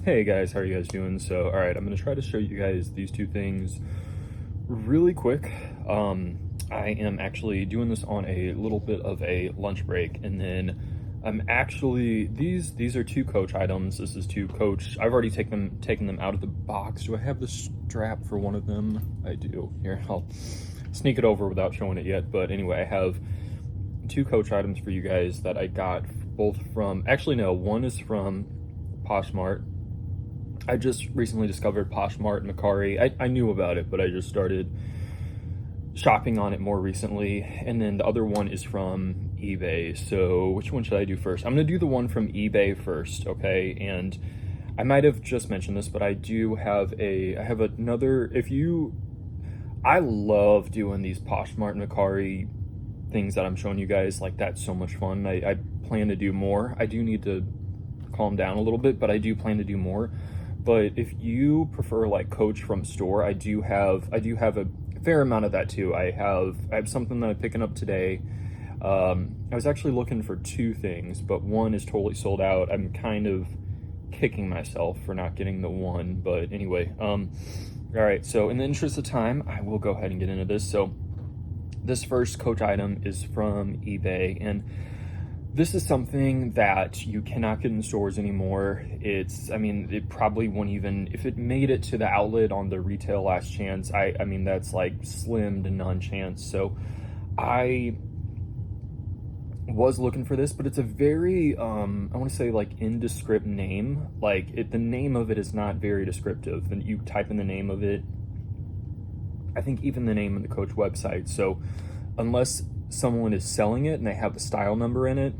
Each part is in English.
Hey guys, how are you guys doing? So, all right, I'm gonna try to show you guys these two things really quick. I am actually doing this on a little bit of a lunch break, and then I'm actually these are two Coach items. This is two Coach. I've already taken them out of the box. Do I have the strap for one of them? I do. Here, I'll sneak it over without showing it yet. But anyway, I have two Coach items for you guys that I got both from. Actually, no, one is from Poshmark. I just recently discovered Poshmark and Macari. I knew about it, but I just started shopping on it more recently. And then the other one is from eBay. So which one should I do first? I'm gonna do the one from eBay first, okay? And I might have just mentioned this, but I have another, I love doing these Poshmark and Macari things that I'm showing you guys. Like, that's so much fun. I plan to do more. I do need to calm down a little bit, but I do plan to do more. But if you prefer like Coach from store, I do have a fair amount of that too. I have something that I'm picking up today. I was actually looking for two things, but one is totally sold out. I'm kind of kicking myself for not getting the one, but anyway. All right, so in the interest of time, I will go ahead and get into this. So this first Coach item is from eBay, and this is something that you cannot get in stores anymore. It probably won't even, if it made it to the outlet on the retail last chance, I mean, that's like slim to none chance. So I was looking for this, but it's a very, I want to say like indescript name. The name of it is not very descriptive. And you type in the name of it, I think even the name of the Coach website. So unless someone is selling it and they have the style number in it,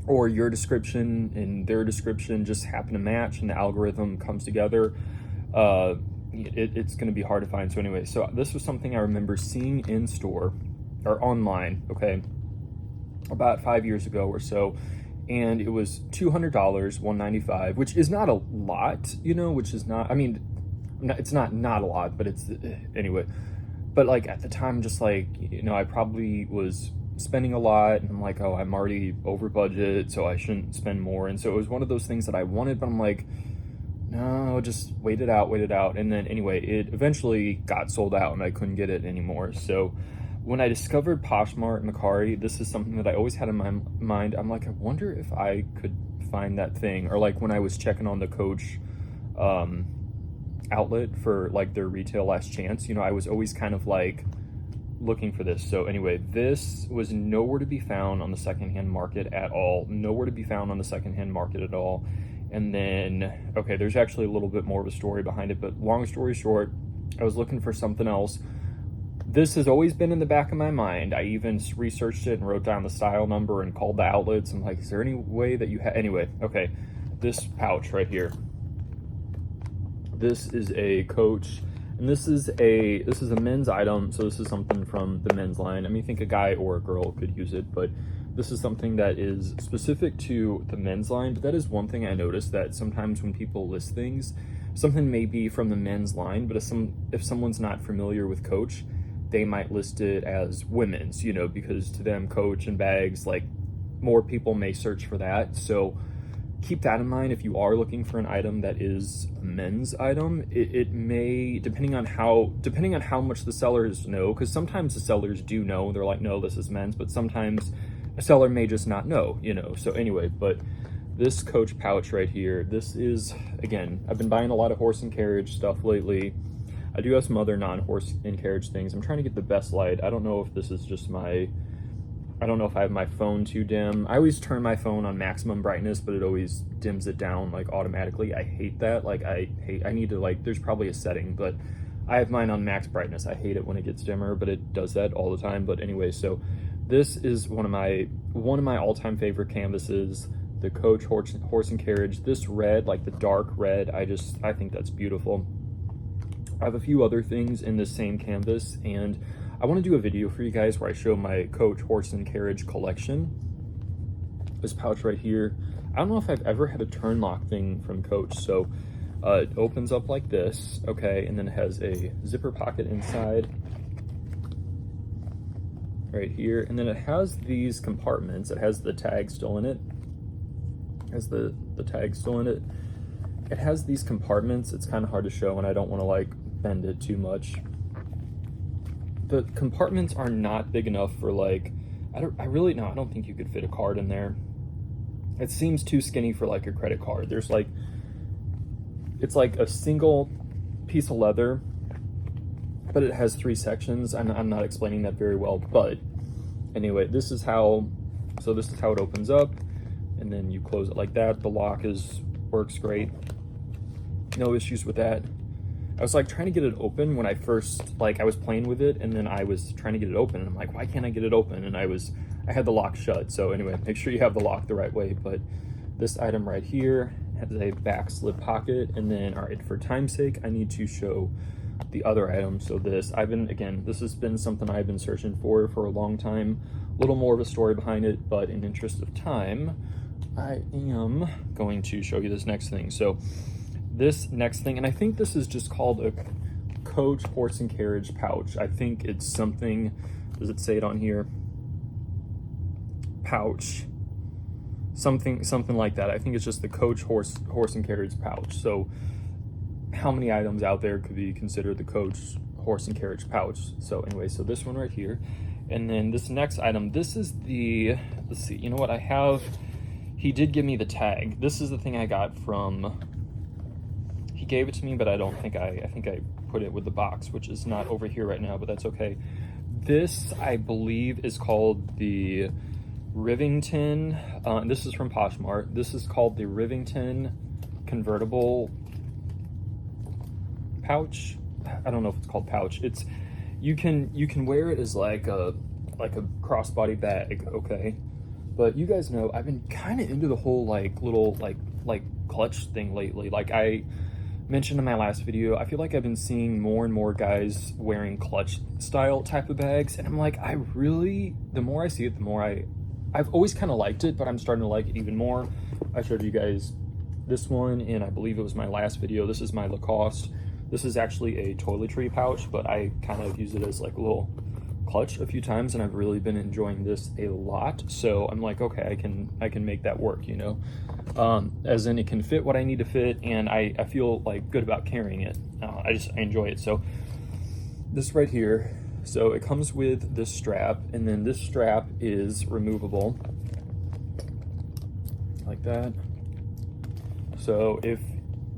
or your description and their description just happen to match and the algorithm comes together, it's going to be hard to find. So anyway, so this was something I remember seeing in store or online, okay, about 5 years ago or so, and it was $200, $195, which is not a lot, which is not, it's not a lot, but it's anyway. But like at the time, just like, I probably was spending a lot, and I'm like, oh, I'm already over budget, so I shouldn't spend more. And so it was one of those things that I wanted, but I'm like, no, just wait it out. And then anyway, it eventually got sold out and I couldn't get it anymore. So when I discovered Poshmark and Macari, this is something that I always had in my mind. I'm like, I wonder if I could find that thing. Or like when I was checking on the Coach outlet for like their retail last chance, I was always kind of like looking for this. So anyway, this was nowhere to be found on the secondhand market at all. And then, okay, there's actually a little bit more of a story behind it, but long story short, I was looking for something else. This has always been in the back of my mind. I even researched it and wrote down the style number and called the outlets. I'm like, is there any way that you have, anyway, okay, this pouch right here. This is a Coach, and this is a men's item, so this is something from the men's line. I think a guy or a girl could use it, but this is something that is specific to the men's line. But that is one thing I noticed, that sometimes when people list things, something may be from the men's line, but if someone's not familiar with Coach, they might list it as women's, because to them, Coach and bags, like, more people may search for that. So keep that in mind. If you are looking for an item that is a men's item, it may, depending on how much the sellers know, because sometimes the sellers do know, they're like, no, this is men's, but sometimes a seller may just not know, So anyway, but this Coach pouch right here, this is, again, I've been buying a lot of horse and carriage stuff lately. I do have some other non-horse and carriage things. I'm trying to get the best light. I don't know if this is just I don't know if I have my phone too dim. I always turn my phone on maximum brightness, but it always dims it down like automatically. I hate that. I need to, like, there's probably a setting, but I have mine on max brightness. I hate it when it gets dimmer, but it does that all the time. But anyway, so this is one of my all-time favorite canvases, the Coach horse and carriage. This red, like the dark red, I think that's beautiful. I have a few other things in this same canvas, and I want to do a video for you guys where I show my Coach horse and carriage collection. This pouch right here, I don't know if I've ever had a turn lock thing from Coach. So it opens up like this, okay, and then it has a zipper pocket inside right here, and then it has these compartments. It has the tag still in it, it has these compartments. It's kind of hard to show and I don't want to like bend it too much. The compartments are not big enough for like, I don't think you could fit a card in there. It seems too skinny for like a credit card. There's like, it's like a single piece of leather, but it has 3 sections. I'm not explaining that very well, but anyway, this is how it opens up, and then you close it like that. The lock works great. No issues with that. I was like trying to get it open when I first, like I was playing with it, and then I was trying to get it open, and I'm like, why can't I get it open? And I had the lock shut. So anyway, make sure you have the lock the right way. But this item right here has a back slip pocket, and then, all right, for time's sake, I need to show the other item. So this has been something I've been searching for a long time. A little more of a story behind it, but in interest of time, I am going to show you this next thing. So this next thing, and I think this is just called a coach horse and carriage pouch. I think it's something, does it say it on here? Pouch, something like that. I think it's just the coach horse and carriage pouch. So how many items out there could be considered the coach horse and carriage pouch? So anyway, so this one right here, and then this next item, this is the, let's see, you know what I have, he did give me the tag. This is the thing I got from, he gave it to me, but I think I put it with the box, which is not over here right now, but that's okay. This, I believe, is called the Rivington, this is from Poshmark. This is called the Rivington convertible pouch. I don't know if it's called pouch. It's, you can wear it as like a crossbody bag, okay? But you guys know I've been kind of into the whole like little like clutch thing lately. Like I mentioned in my last video, I feel like I've been seeing more and more guys wearing clutch style type of bags, and I'm like, the more I see it, the more I've always kind of liked it, but I'm starting to like it even more. I showed you guys this one, and I believe it was my last video. This is my Lacoste. This is actually a toiletry pouch, but I kind of use it as like a little clutch a few times, and I've really been enjoying this a lot. So I'm like, okay, I can make that work, you know? As in, it can fit what I need to fit, and I feel like good about carrying it. I enjoy it. So this right here, so it comes with this strap, and then this strap is removable like that. So if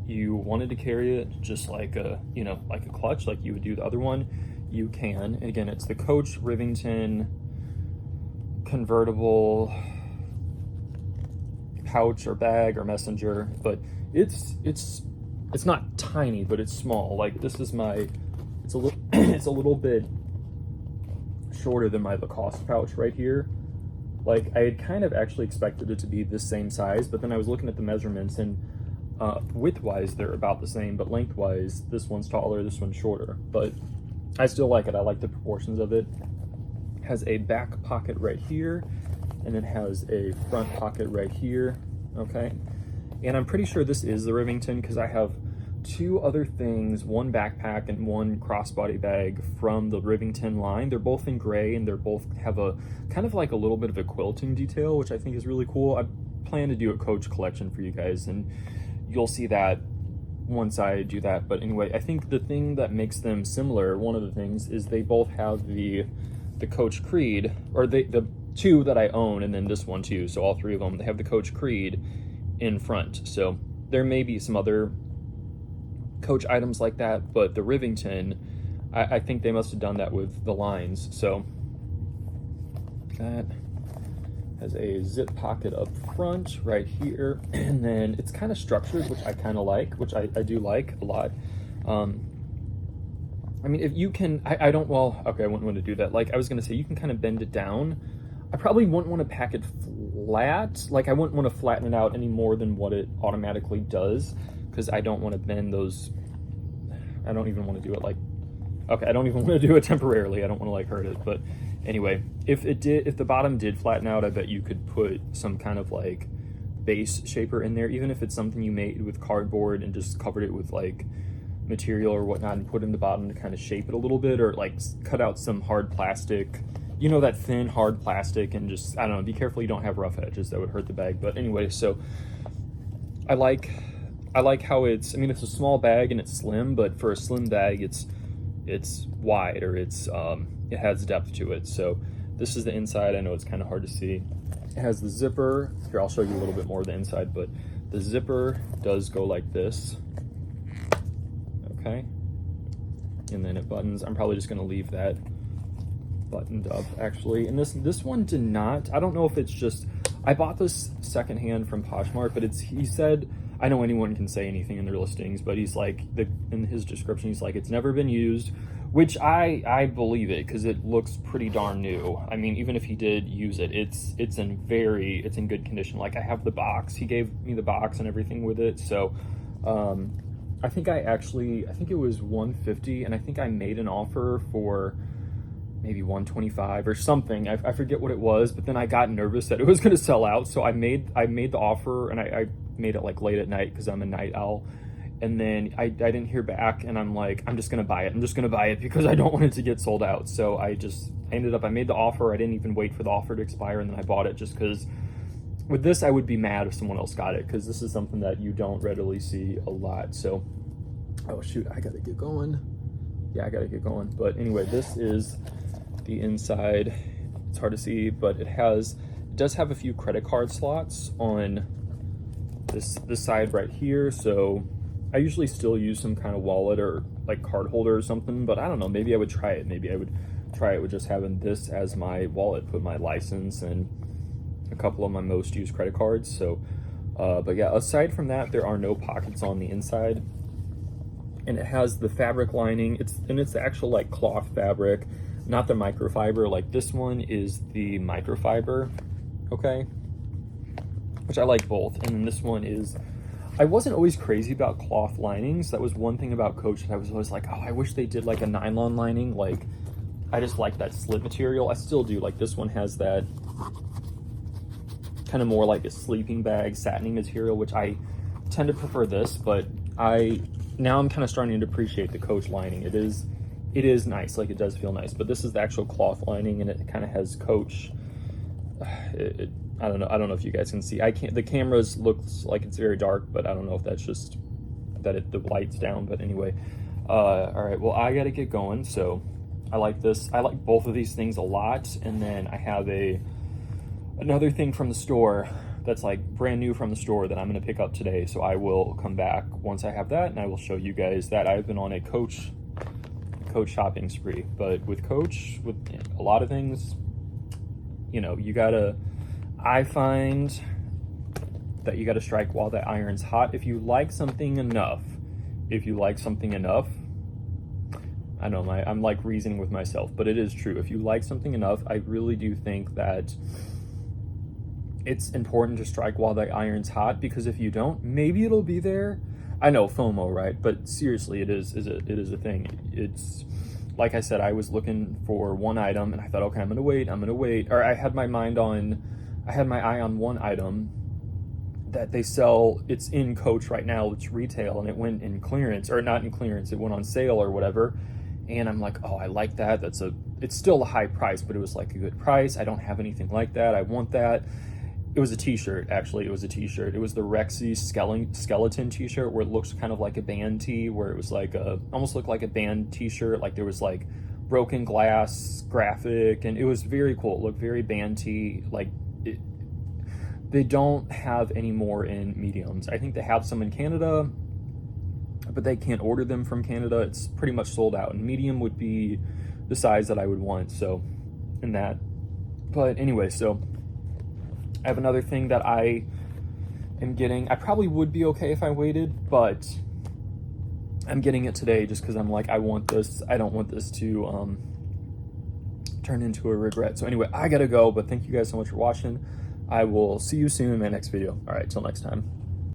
you wanted to carry it just like a, you know, like a clutch, like you would do the other one, you can. And again, it's the Coach Rivington convertible pouch or bag or messenger, but it's not tiny, but it's small. Like this is it's a little bit shorter than my Lacoste pouch right here. Like I had kind of actually expected it to be this same size, but then I was looking at the measurements, and width-wise they're about the same, but length-wise this one's taller, this one's shorter. But I still like it. I like the proportions of it. It has a back pocket right here, and it has a front pocket right here, okay? And I'm pretty sure this is the Rivington because I have 2 other things, one backpack and one crossbody bag from the Rivington line. They're both in gray, and they're both have a kind of like a little bit of a quilting detail, which I think is really cool. I plan to do a Coach collection for you guys, and you'll see that once I do that. But anyway, I think the thing that makes them similar, one of the things, is they both have the Coach Creed, or the 2 that I own, and then this one too. So all 3 of them, they have the Coach Creed in front. So there may be some other Coach items like that, but the Rivington, I think they must have done that with the lines. So that has a zip pocket up front right here, and then it's kind of structured, which I kind of like, which I do like a lot. I mean, if you can, I don't, well, okay, I wouldn't want to do that. Like I was gonna say, you can kind of bend it down. I probably wouldn't want to pack it flat. Like I wouldn't want to flatten it out any more than what it automatically does, because I don't want to bend those. I don't even want to do it like, okay, I don't even want to do it temporarily. I don't want to like hurt it. But anyway, if the bottom did flatten out, I bet you could put some kind of like base shaper in there, even if it's something you made with cardboard and just covered it with like material or whatnot and put in the bottom to kind of shape it a little bit, or like cut out some hard plastic, you know, that thin hard plastic, and just, I don't know, be careful you don't have rough edges, that would hurt the bag. But anyway, so I like I like how it's, I mean, it's a small bag and it's slim, but for a slim bag, it's wide, or it has depth to it. So this is the inside. I know it's kind of hard to see. It has the zipper. Here, I'll show you a little bit more of the inside, but the zipper does go like this. Okay. And then it buttons. I'm probably just gonna leave that buttoned up actually. And this one did not. I don't know if it's just, I bought this secondhand from Poshmark, but he said, I know anyone can say anything in their listings, but he's like, in his description, he's like, it's never been used, which I believe it, because it looks pretty darn new. I mean, even if he did use it, it's in good condition. Like, I have the box. He gave me the box and everything with it. So I think it was $150, and I think I made an offer for maybe $125 or something. I forget what it was, but then I got nervous that it was going to sell out. So I made the offer, and I made it like late at night because I'm a night owl. And then I didn't hear back, and I'm like, I'm just going to buy it. I'm just going to buy it because I don't want it to get sold out. So I made the offer. I didn't even wait for the offer to expire, and then I bought it just because with this, I would be mad if someone else got it, because this is something that you don't readily see a lot. So, oh shoot, I got to get going. Yeah, I got to get going. But anyway, this is the inside. It's hard to see, but it does have a few credit card slots on this side right here. So I usually still use some kind of wallet or like card holder or something, but I don't know, maybe I would try it. Maybe I would try it with just having this as my wallet, put my license and a couple of my most used credit cards. So but yeah, aside from that, there are no pockets on the inside, and it has the fabric lining. It's the actual like cloth fabric, not the microfiber. Like, this one is the microfiber, okay, which I like both. And then this one is, I wasn't always crazy about cloth linings. That was one thing about Coach that I was always like, oh, I wish they did like a nylon lining. Like, I just like that slip material. I still do. Like, this one has that kind of more like a sleeping bag satiny material, which I tend to prefer this, but now I'm kind of starting to appreciate the Coach lining. It is nice, like, it does feel nice, but this is the actual cloth lining, and it kind of has Coach. I don't know if you guys can see. The cameras looks like it's very dark, but I don't know if that's just that the light's down. But anyway, all right, well, I gotta get going. So I like this. I like both of these things a lot. And then I have another thing from the store that's like brand new from the store that I'm gonna pick up today. So I will come back once I have that, and I will show you guys that. I've been on a Coach shopping spree, but with Coach, with a lot of things, you know, I find that you gotta strike while the iron's hot. If you like something enough, I know I'm like reasoning with myself, but it is true. If you like something enough, I really do think that it's important to strike while the iron's hot, because if you don't, maybe it'll be there. I know, FOMO, right? But seriously, it is a thing. It's, like I said, I was looking for one item, and I thought, okay, I'm gonna wait. Or I had my eye on one item that they sell. It's in Coach right now. It's retail, and it went in clearance, or not in clearance. It went on sale or whatever. And I'm like, oh, I like that. It's still a high price, but it was like a good price. I don't have anything like that. I want that. It was a t-shirt, actually. It was a t-shirt. It was the Rexy skeleton t-shirt, where it looks kind of like a band tee, where it was like almost looked like a band t-shirt. Like, there was like broken glass graphic, and it was very cool. It looked very band tee. Like, they don't have any more in mediums. I think they have some in Canada, but they can't order them from Canada. It's pretty much sold out, and medium would be the size that I would want. So, in that. But anyway, so I have another thing that I am getting. I probably would be okay if I waited, but I'm getting it today just because I'm like, I want this. I don't want this to turn into a regret. So anyway, I gotta go, but thank you guys so much for watching. I will see you soon in my next video. All right, till next time.